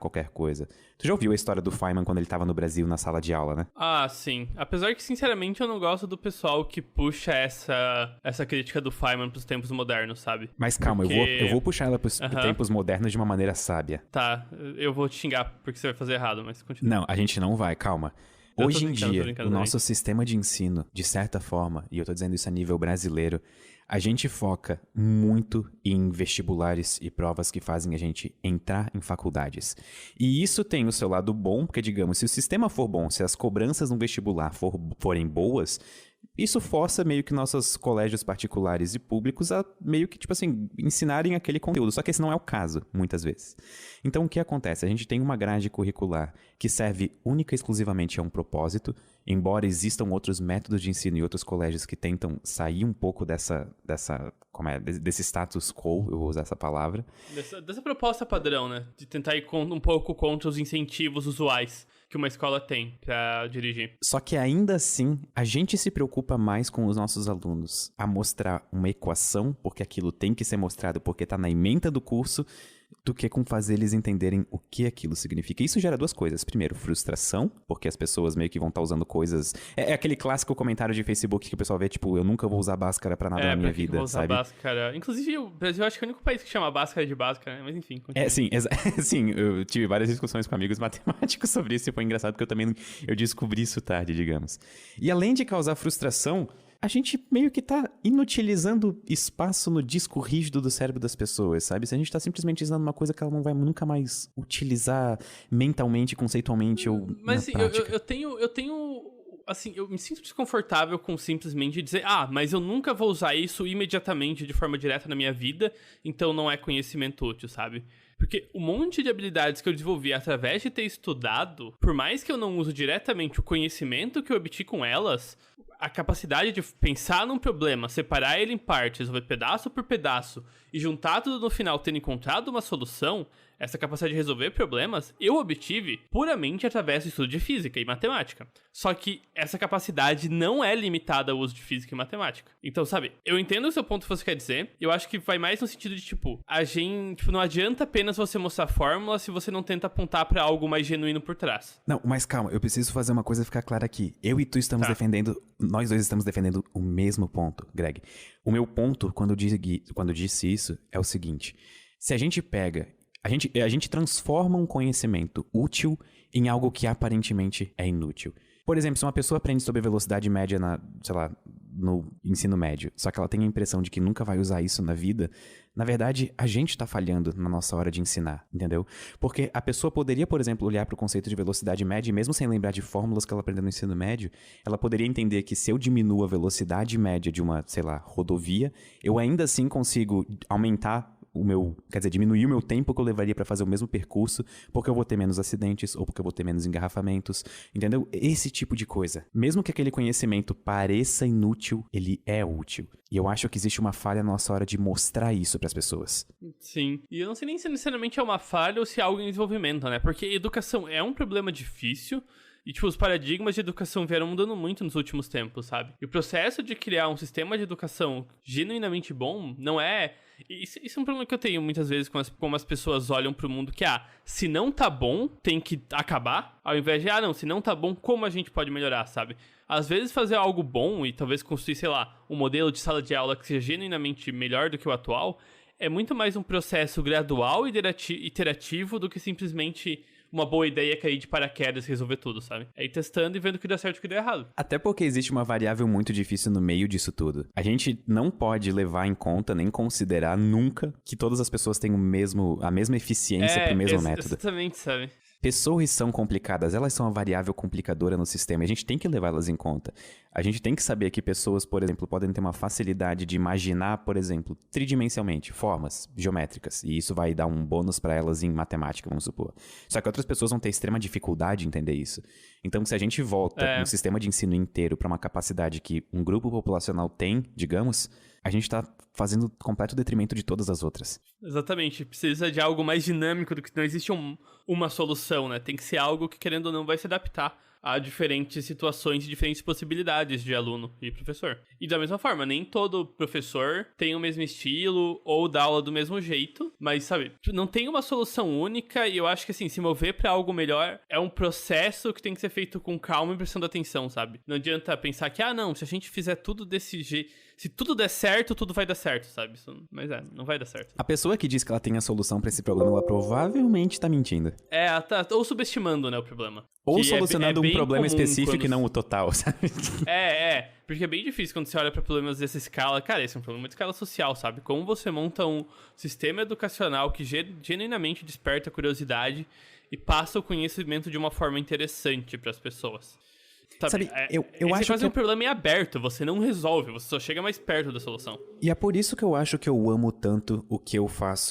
qualquer coisa. Tu já ouviu a história do Feynman quando ele tava no Brasil na sala de aula, né? Ah, sim. Apesar que, sinceramente, eu não gosto do pessoal que puxa essa crítica do Feynman pros tempos modernos, sabe? Mas calma, eu vou puxar ela pros tempos modernos de uma maneira sábia. Tá, eu vou te xingar porque você vai fazer errado, mas continua. Não, a gente não vai, calma. Hoje em dia, o nosso sistema de ensino, de certa forma, e eu tô dizendo isso a nível brasileiro, a gente foca muito em vestibulares e provas que fazem a gente entrar em faculdades. E isso tem o seu lado bom, porque, digamos, se o sistema for bom, se as cobranças no vestibular forem boas, isso força meio que nossos colégios particulares e públicos a meio que, tipo assim, ensinarem aquele conteúdo. Só que esse não é o caso, muitas vezes. Então, o que acontece? A gente tem uma grade curricular que serve única e exclusivamente a um propósito, embora existam outros métodos de ensino e outros colégios que tentam sair um pouco desse status quo, eu vou usar essa palavra. Dessa proposta padrão, né? De tentar ir um pouco contra os incentivos usuais que uma escola tem pra dirigir. Só que ainda assim, a gente se preocupa mais com os nossos alunos a mostrar uma equação, porque aquilo tem que ser mostrado porque tá na ementa do curso, do que com fazer eles entenderem o que aquilo significa. Isso gera duas coisas. Primeiro, frustração, porque as pessoas meio que vão estar usando coisas... É aquele clássico comentário de Facebook que o pessoal vê, tipo, eu nunca vou usar Bhaskara pra nada na minha vida, vou usar sabe? Bhaskara. Inclusive, o Brasil acho que é o único país que chama Bhaskara de Bhaskara, né? Mas enfim, continua. Sim, eu tive várias discussões com amigos matemáticos sobre isso e foi engraçado porque eu descobri isso tarde, digamos. E além de causar frustração, a gente meio que tá inutilizando espaço no disco rígido do cérebro das pessoas, sabe? Se a gente tá simplesmente usando uma coisa que ela não vai nunca mais utilizar mentalmente, conceitualmente ou mas, na prática. Eu tenho... Assim, eu me sinto desconfortável com simplesmente dizer mas eu nunca vou usar isso imediatamente de forma direta na minha vida, então não é conhecimento útil, sabe? Porque o monte de habilidades que eu desenvolvi através de ter estudado, por mais que eu não use diretamente o conhecimento que eu obtive com elas, a capacidade de pensar num problema, separar ele em partes, resolver pedaço por pedaço e juntar tudo no final tendo encontrado uma solução, essa capacidade de resolver problemas eu obtive puramente através do estudo de física e matemática. Só que essa capacidade não é limitada ao uso de física e matemática. Então, sabe, eu entendo o seu ponto que você quer dizer, eu acho que vai mais no sentido de, não adianta apenas você mostrar fórmula se você não tenta apontar pra algo mais genuíno por trás. Não, mas calma, eu preciso fazer uma coisa ficar clara aqui. Eu e tu estamos defendendo, nós dois estamos defendendo o mesmo ponto, Greg. O meu ponto, quando eu disse isso, é o seguinte. Se a gente pega... A gente transforma um conhecimento útil em algo que aparentemente é inútil. Por exemplo, se uma pessoa aprende sobre velocidade média no ensino médio, só que ela tem a impressão de que nunca vai usar isso na vida, na verdade, a gente tá falhando na nossa hora de ensinar, entendeu? Porque a pessoa poderia, por exemplo, olhar para o conceito de velocidade média e mesmo sem lembrar de fórmulas que ela aprendeu no ensino médio, ela poderia entender que se eu diminuo a velocidade média de uma, rodovia, eu ainda assim consigo aumentar diminuir o meu tempo que eu levaria pra fazer o mesmo percurso, porque eu vou ter menos acidentes ou porque eu vou ter menos engarrafamentos, entendeu? Esse tipo de coisa. Mesmo que aquele conhecimento pareça inútil, ele é útil. E eu acho que existe uma falha na nossa hora de mostrar isso pras pessoas. Sim. E eu não sei nem se necessariamente é uma falha ou se é algo em desenvolvimento, né? Porque educação é um problema difícil. E, os paradigmas de educação vieram mudando muito nos últimos tempos, sabe? E o processo de criar um sistema de educação genuinamente bom não é... Isso é um problema que eu tenho muitas vezes com como as pessoas olham pro mundo, que, se não tá bom, tem que acabar, ao invés de, não, se não tá bom, como a gente pode melhorar, sabe? Às vezes fazer algo bom e talvez construir, um modelo de sala de aula que seja genuinamente melhor do que o atual, é muito mais um processo gradual e iterativo do que simplesmente uma boa ideia cair de paraquedas e resolver tudo, sabe? É ir testando e vendo o que dá certo e o que dá errado. Até porque existe uma variável muito difícil no meio disso tudo. A gente não pode levar em conta, nem considerar nunca que todas as pessoas têm a mesma eficiência pro mesmo método. Exatamente, sabe? Pessoas são complicadas, elas são uma variável complicadora no sistema, e a gente tem que levá-las em conta. A gente tem que saber que pessoas, por exemplo, podem ter uma facilidade de imaginar, por exemplo, tridimensionalmente, formas geométricas, e isso vai dar um bônus para elas em matemática, vamos supor. Só que outras pessoas vão ter extrema dificuldade em entender isso. Então, se a gente volta no sistema de ensino inteiro para uma capacidade que um grupo populacional tem, digamos, a gente tá fazendo completo detrimento de todas as outras. Exatamente. Precisa de algo mais dinâmico do que não existe uma solução, né? Tem que ser algo que, querendo ou não, vai se adaptar a diferentes situações e diferentes possibilidades de aluno e professor. E da mesma forma, nem todo professor tem o mesmo estilo ou dá aula do mesmo jeito, mas, sabe, não tem uma solução única e eu acho que, assim, se mover pra algo melhor é um processo que tem que ser feito com calma e prestando atenção, sabe? Não adianta pensar que, não, se a gente fizer tudo desse jeito, se tudo der certo, tudo vai dar certo, sabe? Mas não vai dar certo. A pessoa que diz que ela tem a solução pra esse problema, ela provavelmente tá mentindo. Ela tá ou subestimando, né, o problema. Ou que solucionando um problema específico e não o total, sabe? Porque é bem difícil quando você olha pra problemas dessa escala. Cara, esse é um problema de escala social, sabe? Como você monta um sistema educacional que genuinamente desperta a curiosidade e passa o conhecimento de uma forma interessante pras pessoas. Sabe, eu acho você faz que... um problema em aberto, você não resolve, você só chega mais perto da solução. E é por isso que eu acho que eu amo tanto o que eu faço